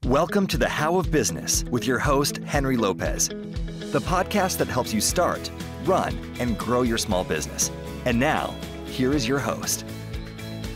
Welcome to the How of Business with your host, Henry Lopez, the podcast that helps you start, run, and grow your small business. And now, here is your host.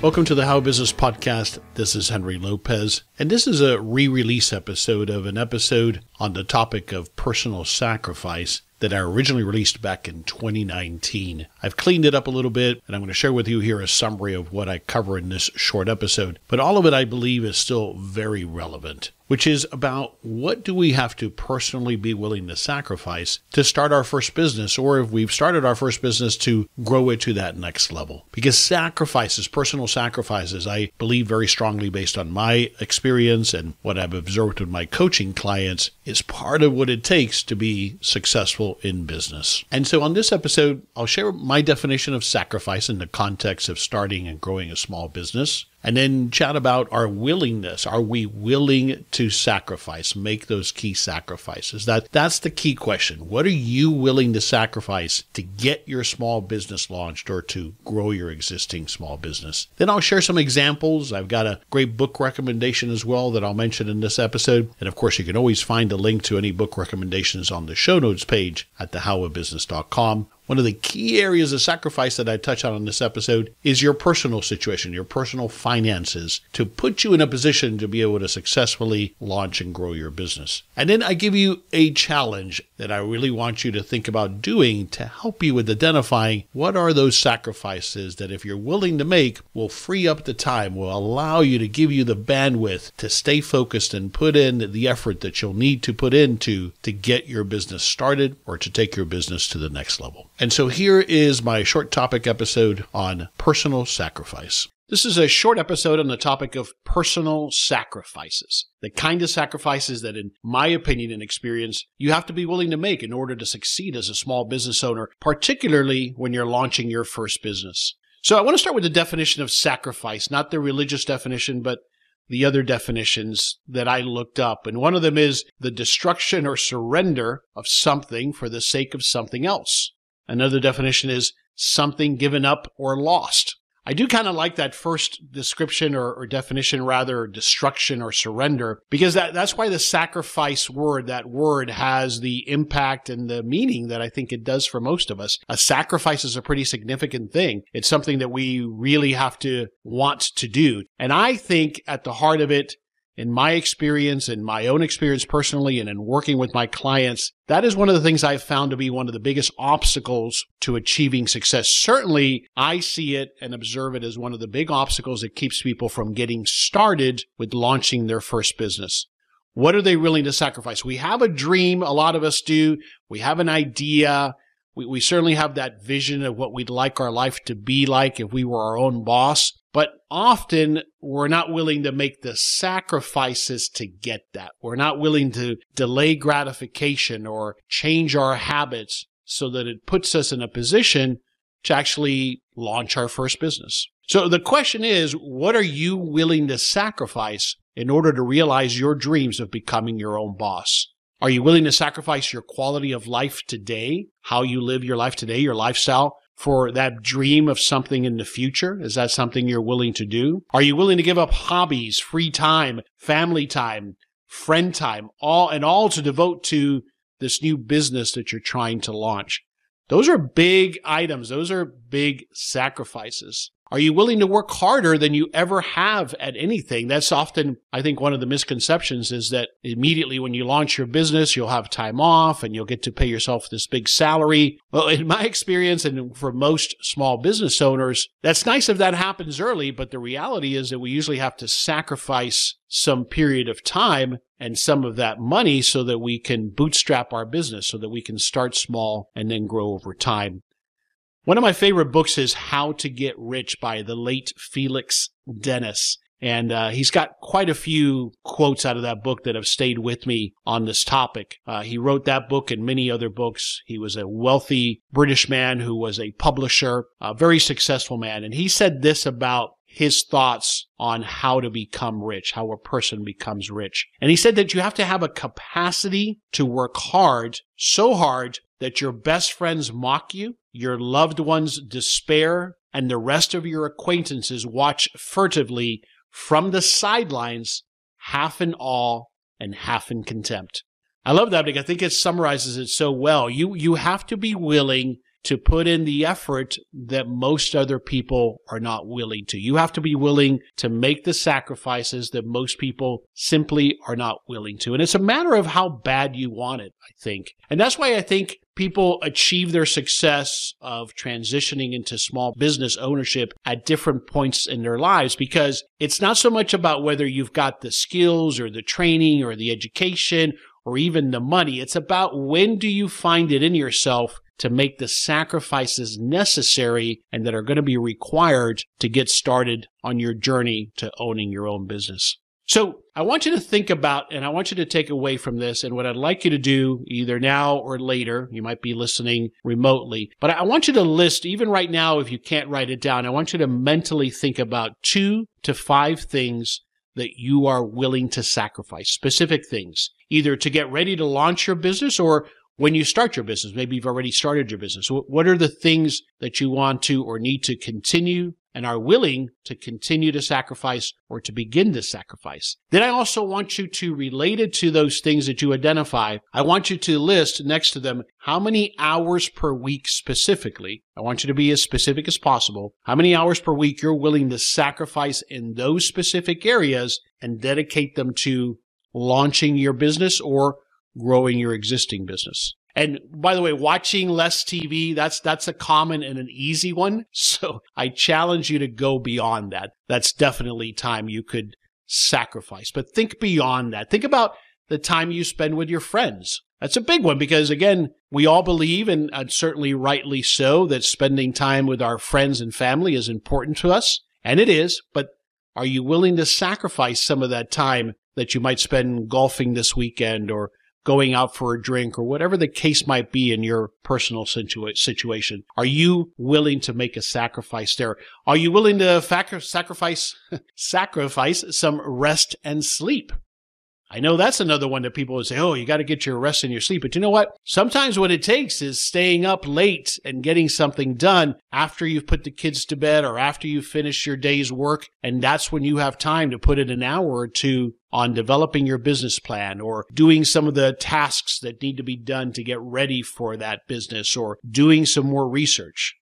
Welcome to the How of Business podcast. This is Henry Lopez, and this is a re-release episode of an episode on the topic of personal sacrifice that I originally released back in 2019. I've cleaned it up a little bit, and I'm going to share with you here a summary of what I cover in this short episode. But all of it, I believe, is still very relevant, which is about what do we have to personally be willing to sacrifice to start our first business, or if we've started our first business, to grow it to that next level. Because sacrifices, personal sacrifices, I believe very strongly based on my experience and what I've observed with my coaching clients, is part of what it takes to be successful in business. And so on this episode, I'll share my definition of sacrifice in the context of starting and growing a small business, and then chat about our willingness. Are we willing to sacrifice, make those key sacrifices? That's the key question. What are you willing to sacrifice to get your small business launched or to grow your existing small business? Then I'll share some examples. I've got a great book recommendation as well that I'll mention in this episode. And of course, you can always find a link to any book recommendations on the show notes page at thehowofbusiness.com. One of the key areas of sacrifice that I touch on in this episode is your personal situation, your personal finances, to put you in a position to be able to successfully launch and grow your business. And then I give you a challenge that I really want you to think about doing to help you with identifying what are those sacrifices that, if you're willing to make, will free up the time, will allow you to give you the bandwidth to stay focused and put in the effort that you'll need to put into to get your business started or to take your business to the next level. And so here is my short topic episode on personal sacrifice. This is a short episode on the topic of personal sacrifices, the kind of sacrifices that, in my opinion and experience, you have to be willing to make in order to succeed as a small business owner, particularly when you're launching your first business. So I want to start with the definition of sacrifice, not the religious definition, but the other definitions that I looked up. And one of them is the destruction or surrender of something for the sake of something else. Another definition is something given up or lost. I do kind of like that first description or definition, rather, destruction or surrender, because that's why the sacrifice word, that word, has the impact and the meaning that I think it does for most of us. A sacrifice is a pretty significant thing. It's something that we really have to want to do. And I think at the heart of it, in my experience, in my own experience personally, and in working with my clients, that is one of the things I've found to be one of the biggest obstacles to achieving success. Certainly, I see it and observe it as one of the big obstacles that keeps people from getting started with launching their first business. What are they willing to sacrifice? We have a dream, a lot of us do. We have an idea. We certainly have that vision of what we'd like our life to be like if we were our own boss. But often we're not willing to make the sacrifices to get that. We're not willing to delay gratification or change our habits so that it puts us in a position to actually launch our first business. So the question is, what are you willing to sacrifice in order to realize your dreams of becoming your own boss? Are you willing to sacrifice your quality of life today, how you live your life today, your lifestyle, for that dream of something in the future? Is that something you're willing to do? Are you willing to give up hobbies, free time, family time, friend time, all to devote to this new business that you're trying to launch? Those are big items. Those are big sacrifices. Are you willing to work harder than you ever have at anything? That's often, I think, one of the misconceptions, is that immediately when you launch your business, you'll have time off and you'll get to pay yourself this big salary. Well, in my experience, and for most small business owners, that's nice if that happens early, but the reality is that we usually have to sacrifice some period of time and some of that money so that we can bootstrap our business, so that we can start small and then grow over time. One of my favorite books is How to Get Rich by the late Felix Dennis. And he's got quite a few quotes out of that book that have stayed with me on this topic. He wrote that book and many other books. He was a wealthy British man who was a publisher, a very successful man. And he said this about his thoughts on how to become rich, how a person becomes rich. And he said that you have to have a capacity to work hard, so hard that your best friends mock you, your loved ones despair, and the rest of your acquaintances watch furtively from the sidelines, half in awe and half in contempt. I love that because I think it summarizes it so well. You have to be willing to put in the effort that most other people are not willing to. You have to be willing to make the sacrifices that most people simply are not willing to. And it's a matter of how bad you want it, I think. And that's why I think people achieve their success of transitioning into small business ownership at different points in their lives, because it's not so much about whether you've got the skills or the training or the education or even the money. It's about when do you find it in yourself to make the sacrifices necessary and that are going to be required to get started on your journey to owning your own business. So I want you to think about, and I want you to take away from this, and what I'd like you to do either now or later, you might be listening remotely, but I want you to list, even right now if you can't write it down, I want you to mentally think about 2 to 5 things that you are willing to sacrifice, specific things, either to get ready to launch your business or when you start your business. Maybe you've already started your business. What are the things that you want to or need to continue and are willing to continue to sacrifice or to begin to sacrifice? Then I also want you to relate it to those things that you identify. I want you to list next to them how many hours per week specifically. I want you to be as specific as possible. How many hours per week you're willing to sacrifice in those specific areas and dedicate them to launching your business or growing your existing business. And by the way, watching less TV, that's a common and an easy one. So I challenge you to go beyond that. That's definitely time you could sacrifice. But think beyond that. Think about the time you spend with your friends. That's a big one because, again, we all believe, and certainly rightly so, that spending time with our friends and family is important to us. And it is. But are you willing to sacrifice some of that time that you might spend golfing this weekend or going out for a drink or whatever the case might be in your personal situation? Are you willing to make a sacrifice there? Are you willing to sacrifice some rest and sleep? I know that's another one that people would say, oh, you got to get your rest and your sleep. But you know what? Sometimes what it takes is staying up late and getting something done after you've put the kids to bed or after you finish your day's work. And that's when you have time to put in an hour or two on developing your business plan or doing some of the tasks that need to be done to get ready for that business or doing some more research.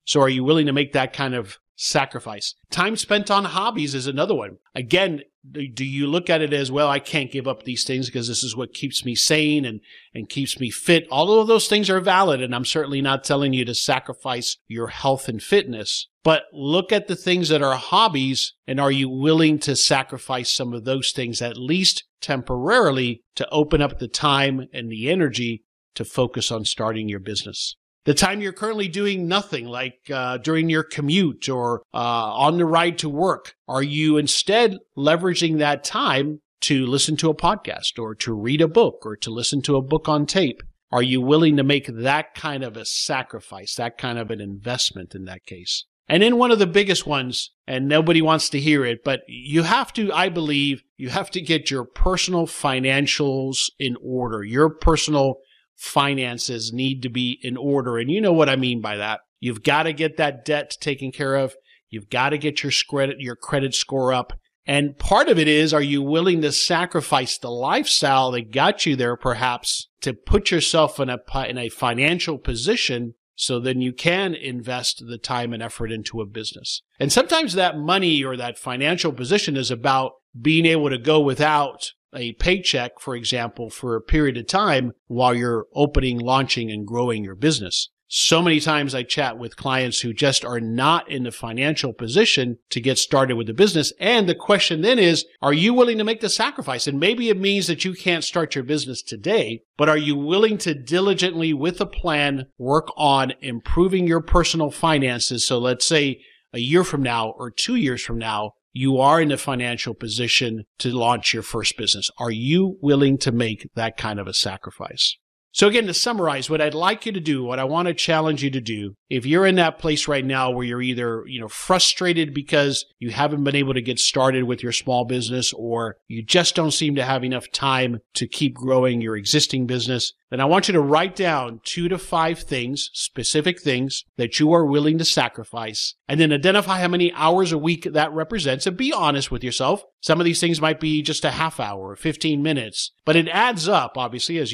So are you willing to make that kind of sacrifice? Time spent on hobbies is another one. Again, do you look at it as, well, I can't give up these things because this is what keeps me sane and keeps me fit? All of those things are valid, and I'm certainly not telling you to sacrifice your health and fitness. But look at the things that are hobbies, and are you willing to sacrifice some of those things, at least temporarily, to open up the time and the energy to focus on starting your business? The time you're currently doing nothing, like during your commute or on the ride to work, are you instead leveraging that time to listen to a podcast or to read a book or to listen to a book on tape? Are you willing to make that kind of a sacrifice, that kind of an investment in that case? And then one of the biggest ones, and nobody wants to hear it, but you have to, I believe, you have to get your personal financials in order. Your personal finances need to be in order. And you know what I mean by that. You've got to get that debt taken care of. You've got to get your credit score up. And part of it is, are you willing to sacrifice the lifestyle that got you there, perhaps, to put yourself in a financial position so then you can invest the time and effort into a business? And sometimes that money or that financial position is about being able to go without a paycheck, for example, for a period of time while you're opening, launching, and growing your business. So many times I chat with clients who just are not in the financial position to get started with the business. And the question then is, are you willing to make the sacrifice? And maybe it means that you can't start your business today, but are you willing to diligently, with a plan, work on improving your personal finances? So let's say a year from now or 2 years from now, you are in a financial position to launch your first business. Are you willing to make that kind of a sacrifice? So again, to summarize, what I'd like you to do, what I want to challenge you to do, if you're in that place right now where you're either, frustrated because you haven't been able to get started with your small business, or you just don't seem to have enough time to keep growing your existing business, then I want you to write down 2 to 5 things, specific things that you are willing to sacrifice, and then identify how many hours a week that represents, and be honest with yourself. Some of these things might be just a half hour or 15 minutes, but it adds up, obviously, as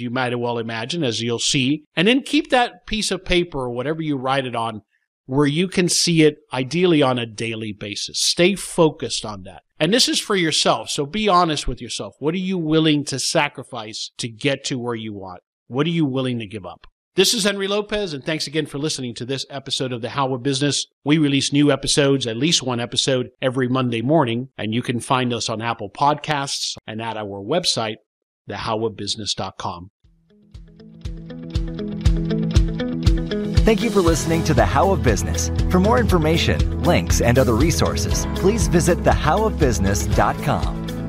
you might well imagine, as you'll see. And then keep that piece of paper or whatever you write it on where you can see it ideally on a daily basis. Stay focused on that. And this is for yourself, so be honest with yourself. What are you willing to sacrifice to get to where you want? What are you willing to give up? This is Henry Lopez, and thanks again for listening to this episode of The How of Business. We release new episodes, at least one episode, every Monday morning, and you can find us on Apple Podcasts and at our website, thehowofbusiness.com. Thank you for listening to The How of Business. For more information, links, and other resources, please visit thehowofbusiness.com.